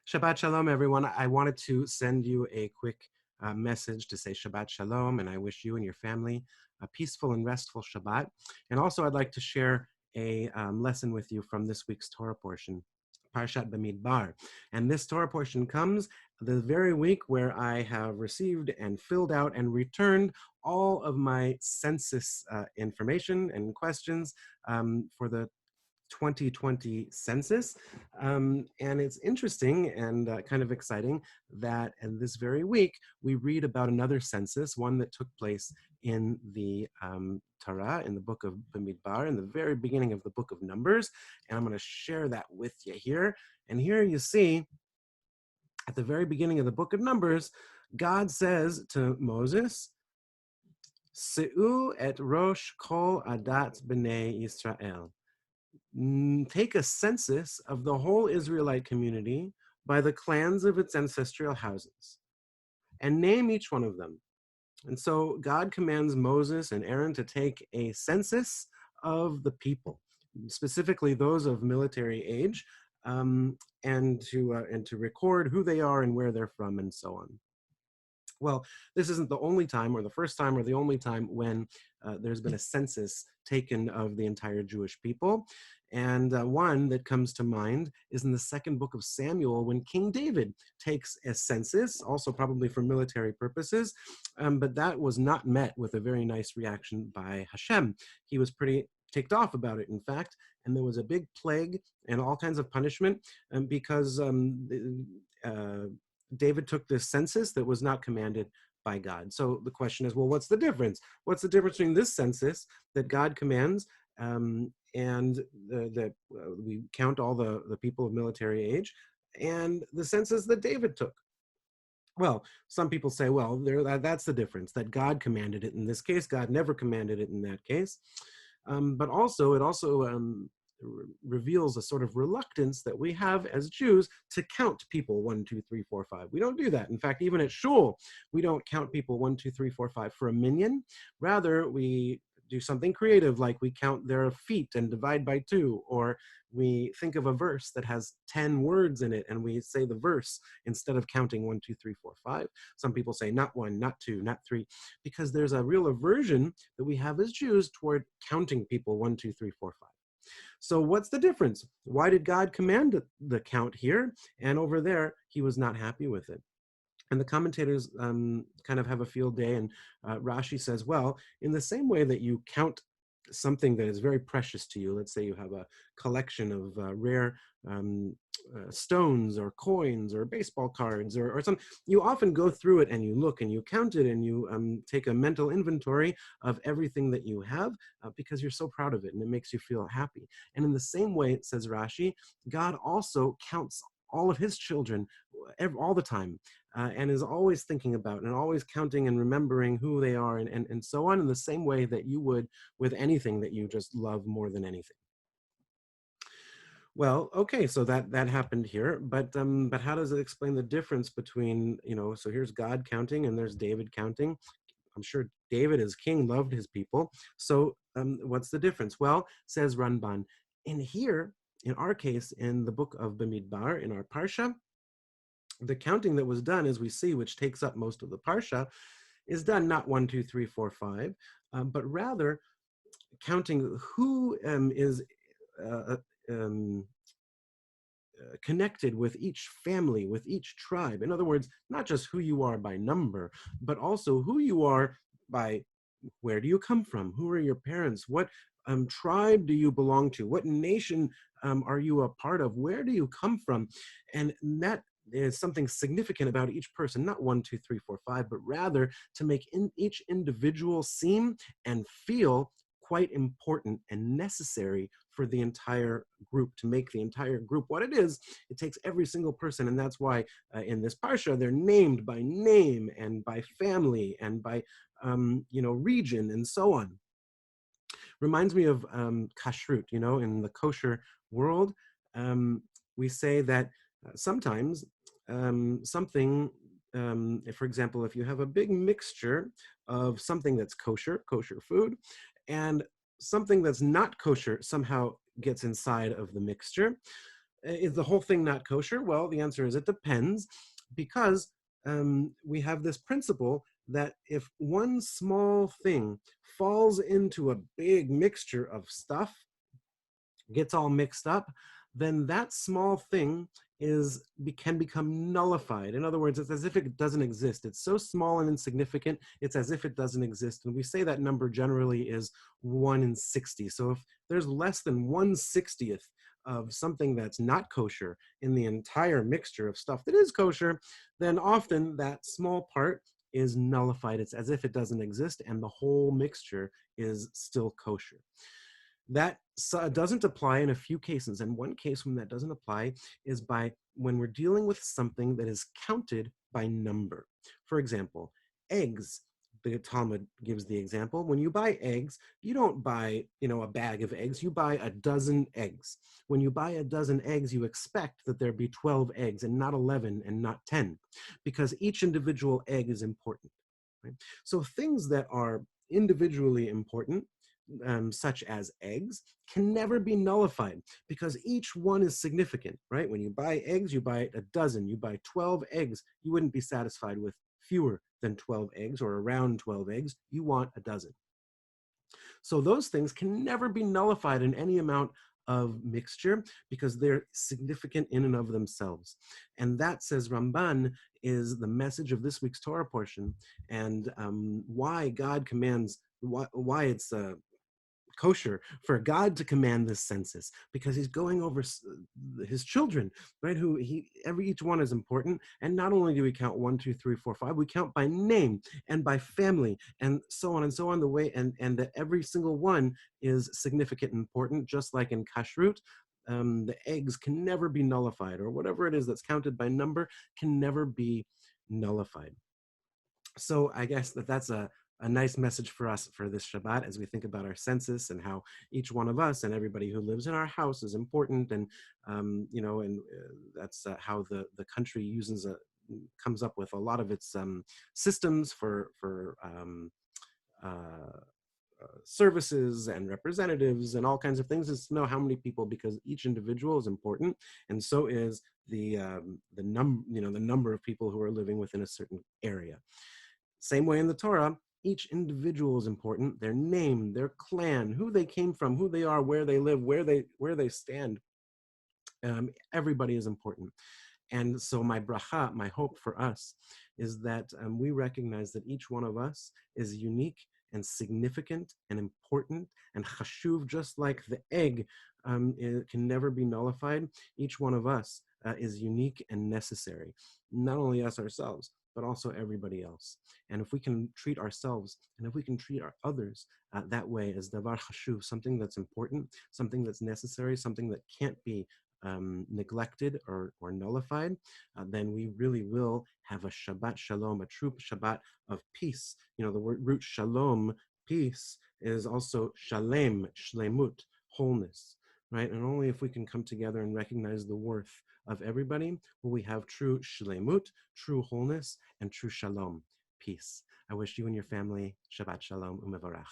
Shabbat Shalom, everyone. I wanted to send you a quick message to say Shabbat Shalom, and I wish you and your family a peaceful and restful Shabbat. And also, I'd like to share a lesson with you from this week's Torah portion, Parashat Bamidbar. And this Torah portion comes the very week where I have received and filled out and returned all of my census information and questions for the 2020 census. And it's interesting and kind of exciting that in this very week, we read about another census, one that took place in the Torah, in the book of Bamidbar, in the very beginning of the book of Numbers. And I'm going to share that with you here. And here you see, at the very beginning of the book of Numbers, God says to Moses, Se'u et rosh kol adat b'nei Yisrael. Take a census of the whole Israelite community by the clans of its ancestral houses and name each one of them. And so God commands Moses and Aaron to take a census of the people, specifically those of military age, and to record who they are and where they're from and so on. Well, this isn't the only time or the first time or the only time when there's been a census taken of the entire Jewish people. And one that comes to mind is in the second book of Samuel when King David takes a census, also probably for military purposes, but that was not met with a very nice reaction by Hashem. He was pretty ticked off about it, in fact, and there was a big plague and all kinds of punishment because David took this census that was not commanded by God. So the question is, well, what's the difference? What's the difference between this census that God commands and that we count all the people of military age and the census that David took? Well, some people say, well, that's the difference, that God commanded it in this case. God never commanded it in that case. But also, it also reveals a sort of reluctance that we have as Jews to count people 1, 2, 3, 4, 5. We don't do that. In fact, even at shul, we don't count people 1, 2, 3, 4, 5 for a minyan. Rather, we do something creative, like we count their feet and divide by 2, or we think of a verse that has 10 words in it and we say the verse instead of counting 1, 2, 3, 4, 5. Some people say not 1, not 2, not 3, because there's a real aversion that we have as Jews toward counting people 1, 2, 3, 4, 5. So what's the difference? Why did God command the count here? And over there, he was not happy with it. And the commentators kind of have a field day, and Rashi says, well, in the same way that you count something that is very precious to you, let's say you have a collection of rare stones or coins or baseball cards or something, you often go through it and you look and you count it and you take a mental inventory of everything that you have because you're so proud of it and it makes you feel happy. And in the same way, says Rashi, God also counts all of his children all the time. And is always thinking about and always counting and remembering who they are and so on, in the same way that you would with anything that you just love more than anything. Well, okay, so that happened here, but how does it explain the difference between, so here's God counting and there's David counting. I'm sure David as king loved his people. So what's the difference? Well, says Ramban, in our case, in the book of Bamidbar, in our Parsha, the counting that was done, as we see, which takes up most of the Parsha, is done not 1, 2, 3, 4, 5, but rather counting who is connected with each family, with each tribe. In other words, not just who you are by number, but also who you are by where do you come from? Who are your parents? What tribe do you belong to? What nation are you a part of? Where do you come from? And that is something significant about each person, not 1, 2, 3, 4, 5, but rather to make each individual seem and feel quite important and necessary for the entire group, to make the entire group what it is. It takes every single person, and that's why in this parsha they're named by name and by family and by region and so on. Reminds me of kashrut. In the kosher world, we say that sometimes something, for example, if you have a big mixture of something that's kosher food, and something that's not kosher somehow gets inside of the mixture, Is the whole thing not kosher? Well, the answer is it depends, because we have this principle that if one small thing falls into a big mixture of stuff, gets all mixed up, then that small thing can become nullified. In other words, it's as if it doesn't exist. It's so small and insignificant, it's as if it doesn't exist. And we say that number generally is 1 in 60. So if there's less than 1/60th of something that's not kosher in the entire mixture of stuff that is kosher, then often that small part is nullified. It's as if it doesn't exist, and the whole mixture is still kosher. That doesn't apply in a few cases. And one case when that doesn't apply is by when we're dealing with something that is counted by number. For example, eggs. The Talmud gives the example. When you buy eggs, you don't buy, a bag of eggs, you buy a dozen eggs. When you buy a dozen eggs, you expect that there be 12 eggs and not 11 and not 10, because each individual egg is important. Right? So things that are individually important, such as eggs, can never be nullified because each one is significant, right? When you buy eggs, you buy a dozen. You buy 12 eggs, you wouldn't be satisfied with fewer than 12 eggs or around 12 eggs. You want a dozen. So those things can never be nullified in any amount of mixture because they're significant in and of themselves. And that, says Ramban, is the message of this week's Torah portion, and why God commands, why it's kosher for God to command this census, because he's going over his children, right? Who each one is important. And not only do we count 1, 2, 3, 4, 5, we count by name and by family and so on and so on, the way, and that every single one is significant and important, just like in kashrut. The eggs can never be nullified, or whatever it is that's counted by number can never be nullified. So I guess that's a nice message for us for this Shabbat, as we think about our census and how each one of us and everybody who lives in our house is important. And, that's how the country comes up with a lot of its systems for uh, services and representatives and all kinds of things, is to know how many people, because each individual is important, and so is the number of people who are living within a certain area. Same way in the Torah, each individual is important. Their name, their clan, who they came from, who they are, where they live, where they stand. Everybody is important. And so my bracha, my hope for us, is that we recognize that each one of us is unique and significant and important and chashuv, just like the egg it can never be nullified. Each one of us is unique and necessary, not only us ourselves, but also everybody else. And if we can treat ourselves and if we can treat our others that way, as davar chashuv, something that's important, something that's necessary, something that can't be neglected or nullified, then we really will have a Shabbat Shalom, a true Shabbat of peace. The root shalom, peace, is also shalem, shlemut, wholeness, right? And only if we can come together and recognize the worth of everybody will we have true shlemut, true wholeness, and true shalom, peace. I wish you and your family Shabbat Shalom u'mevarach.